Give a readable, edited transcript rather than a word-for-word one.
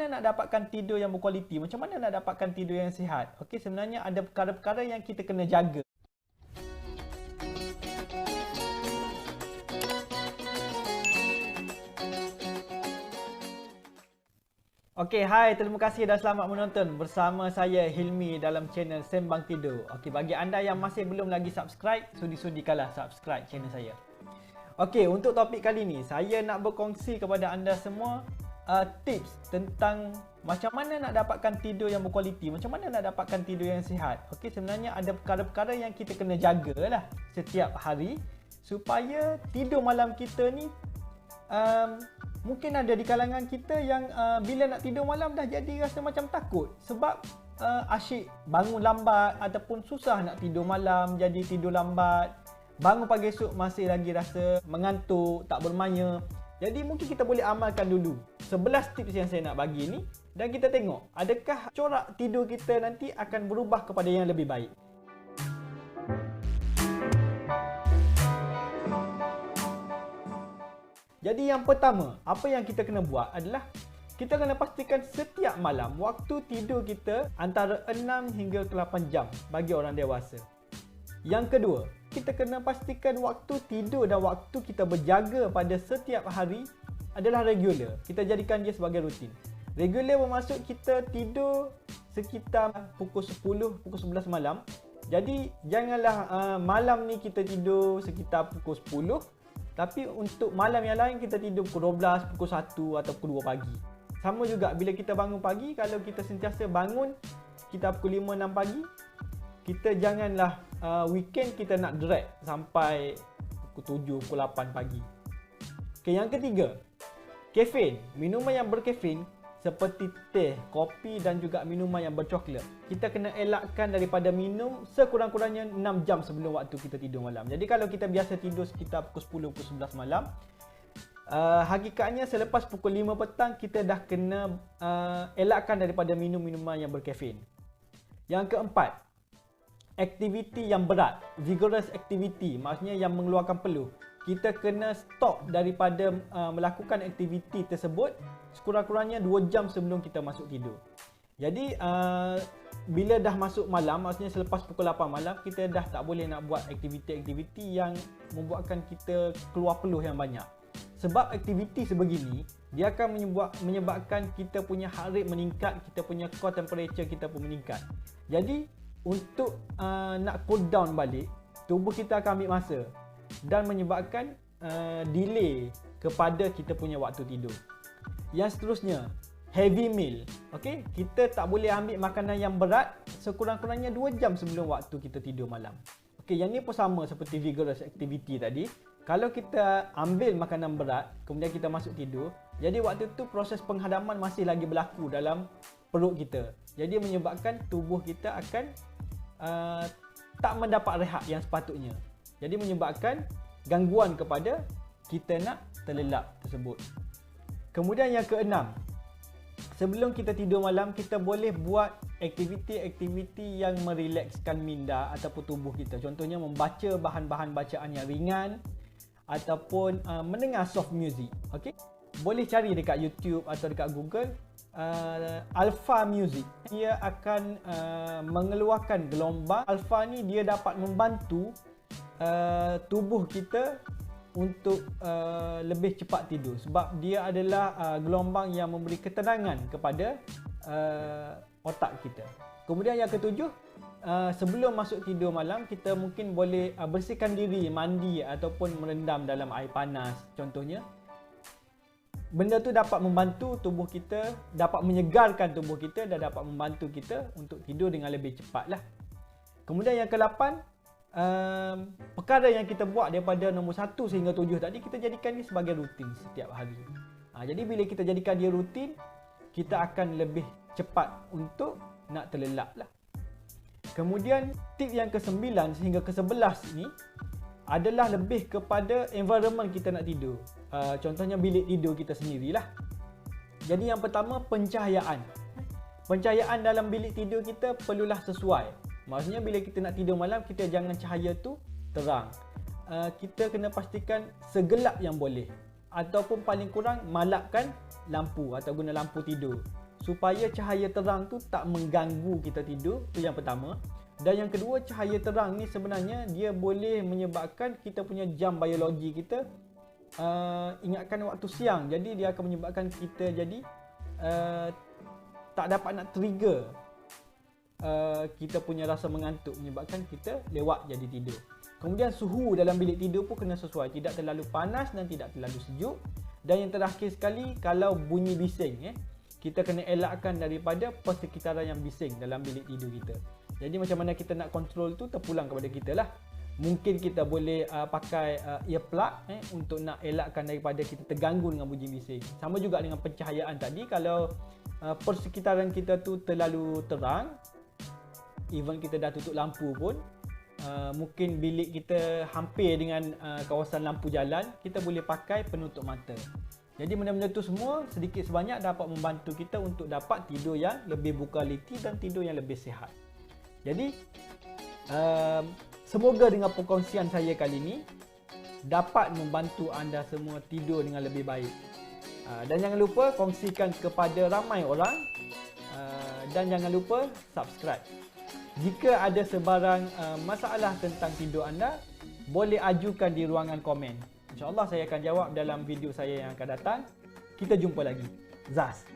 mana nak dapatkan tidur yang berkualiti? Macam mana nak dapatkan tidur yang sihat? Okey, sebenarnya ada perkara-perkara yang kita kena jaga. Okey, hai, terima kasih dan selamat menonton bersama saya Hilmi dalam channel Sembang Tidur. Okey, bagi anda yang masih belum lagi subscribe, sudi-sudikanlah subscribe channel saya. Okey, untuk topik kali ni, saya nak berkongsi kepada anda semua tips tentang macam mana nak dapatkan tidur yang berkualiti, macam mana nak dapatkan tidur yang sihat. Okey, sebenarnya ada perkara-perkara yang kita kena jagalah setiap hari supaya tidur malam kita ni mungkin ada di kalangan kita yang bila nak tidur malam dah jadi rasa macam takut sebab asyik bangun lambat ataupun susah nak tidur malam, jadi tidur lambat. Bangun pagi esok masih lagi rasa mengantuk, tak bermaya. Jadi mungkin kita boleh amalkan dulu 11 tips yang saya nak bagi ni dan kita tengok adakah corak tidur kita nanti akan berubah kepada yang lebih baik. Jadi yang pertama, apa yang kita kena buat adalah kita kena pastikan setiap malam waktu tidur kita antara 6 hingga ke 8 jam bagi orang dewasa. Yang kedua, kita kena pastikan waktu tidur dan waktu kita berjaga pada setiap hari adalah regular. Kita jadikan dia sebagai rutin. Regular bermaksud kita tidur sekitar pukul 10, pukul 11 malam. Jadi janganlah malam ni kita tidur sekitar pukul 10, tapi untuk malam yang lain kita tidur pukul 12, pukul 1 atau pukul 2 pagi. Sama juga bila kita bangun pagi, kalau kita sentiasa bangun kita pukul 5, 6 pagi, kita janganlah weekend kita nak drag sampai pukul 7, pukul 8 pagi. Okay, yang ketiga, kafein. Minuman yang berkafein seperti teh, kopi dan juga minuman yang bercoklat, kita kena elakkan daripada minum sekurang-kurangnya 6 jam sebelum waktu kita tidur malam. Jadi kalau kita biasa tidur sekitar pukul 10, pukul 11 malam, hakikatnya selepas pukul 5 petang kita dah kena elakkan daripada minum minuman yang berkafein. Yang keempat, aktiviti yang berat, vigorous activity, maksudnya yang mengeluarkan peluh. Kita kena stop daripada melakukan aktiviti tersebut sekurang-kurangnya 2 jam sebelum kita masuk tidur. Jadi bila dah masuk malam, maksudnya selepas pukul 8 malam, kita dah tak boleh nak buat aktiviti-aktiviti yang membuatkan kita keluar peluh yang banyak. Sebab aktiviti sebegini, dia akan menyebabkan kita punya heart rate meningkat, kita punya core temperature kita pun meningkat. Jadi untuk nak cool down balik, tubuh kita akan ambil masa dan menyebabkan delay kepada kita punya waktu tidur. Yang seterusnya, heavy meal. Okey, kita tak boleh ambil makanan yang berat sekurang-kurangnya 2 jam sebelum waktu kita tidur malam. Okey, yang ni pun sama seperti vigorous activity tadi. Kalau kita ambil makanan berat, kemudian kita masuk tidur, jadi waktu tu proses penghadaman masih lagi berlaku dalam perut kita. Jadi menyebabkan tubuh kita akan tak mendapat rehat yang sepatutnya. Jadi menyebabkan gangguan kepada kita nak terlelap tersebut. Kemudian yang keenam, sebelum kita tidur malam, kita boleh buat aktiviti-aktiviti yang merilekskan minda ataupun tubuh kita. Contohnya membaca bahan-bahan bacaan yang ringan ataupun mendengar soft music. Okey? Boleh cari dekat YouTube atau dekat Google alpha music. Dia akan mengeluarkan gelombang. Alpha ni dia dapat membantu tubuh kita untuk lebih cepat tidur sebab dia adalah gelombang yang memberi ketenangan kepada otak kita. Kemudian yang ketujuh, sebelum masuk tidur malam, kita mungkin boleh bersihkan diri, mandi ataupun merendam dalam air panas contohnya. Benda tu dapat membantu tubuh kita, dapat menyegarkan tubuh kita dan dapat membantu kita untuk tidur dengan lebih cepat lah. Kemudian yang ke-8, perkara yang kita buat daripada nombor 1 sehingga 7 tadi, kita jadikan dia sebagai rutin setiap hari. Jadi bila kita jadikan dia rutin, kita akan lebih cepat untuk nak terlelap lah. Kemudian tip yang ke-9 sehingga ke-11 ni adalah lebih kepada environment kita nak tidur. Contohnya bilik tidur kita sendirilah. Jadi yang pertama, pencahayaan. Pencahayaan dalam bilik tidur kita perlulah sesuai. Maksudnya bila kita nak tidur malam, kita jangan cahaya tu terang. Kita kena pastikan segelap yang boleh. Ataupun paling kurang malapkan lampu atau guna lampu tidur supaya cahaya terang tu tak mengganggu kita tidur. Tu yang pertama. Dan yang kedua, cahaya terang ni sebenarnya dia boleh menyebabkan kita punya jam biologi kita ingatkan waktu siang. Jadi dia akan menyebabkan kita jadi tak dapat nak trigger kita punya rasa mengantuk, menyebabkan kita lewat jadi tidur. Kemudian suhu dalam bilik tidur pun kena sesuai, tidak terlalu panas dan tidak terlalu sejuk. Dan yang terakhir sekali, kalau bunyi bising, kita kena elakkan daripada persekitaran yang bising dalam bilik tidur kita. Jadi macam mana kita nak kontrol tu terpulang kepada kita lah. Mungkin kita boleh pakai earplug untuk nak elakkan daripada kita terganggu dengan bunyi bising. Sama juga dengan pencahayaan tadi, kalau persekitaran kita tu terlalu terang, even kita dah tutup lampu pun, mungkin bilik kita hampir dengan kawasan lampu jalan, kita boleh pakai penutup mata. Jadi benda-benda tu semua sedikit sebanyak dapat membantu kita untuk dapat tidur yang lebih berkualiti dan tidur yang lebih sihat. Jadi semoga dengan perkongsian saya kali ini dapat membantu anda semua tidur dengan lebih baik. Dan jangan lupa kongsikan kepada ramai orang, dan jangan lupa subscribe. Jika ada sebarang masalah tentang tidur anda, boleh ajukan di ruangan komen. InsyaAllah saya akan jawab dalam video saya yang akan datang. Kita jumpa lagi. Zaz.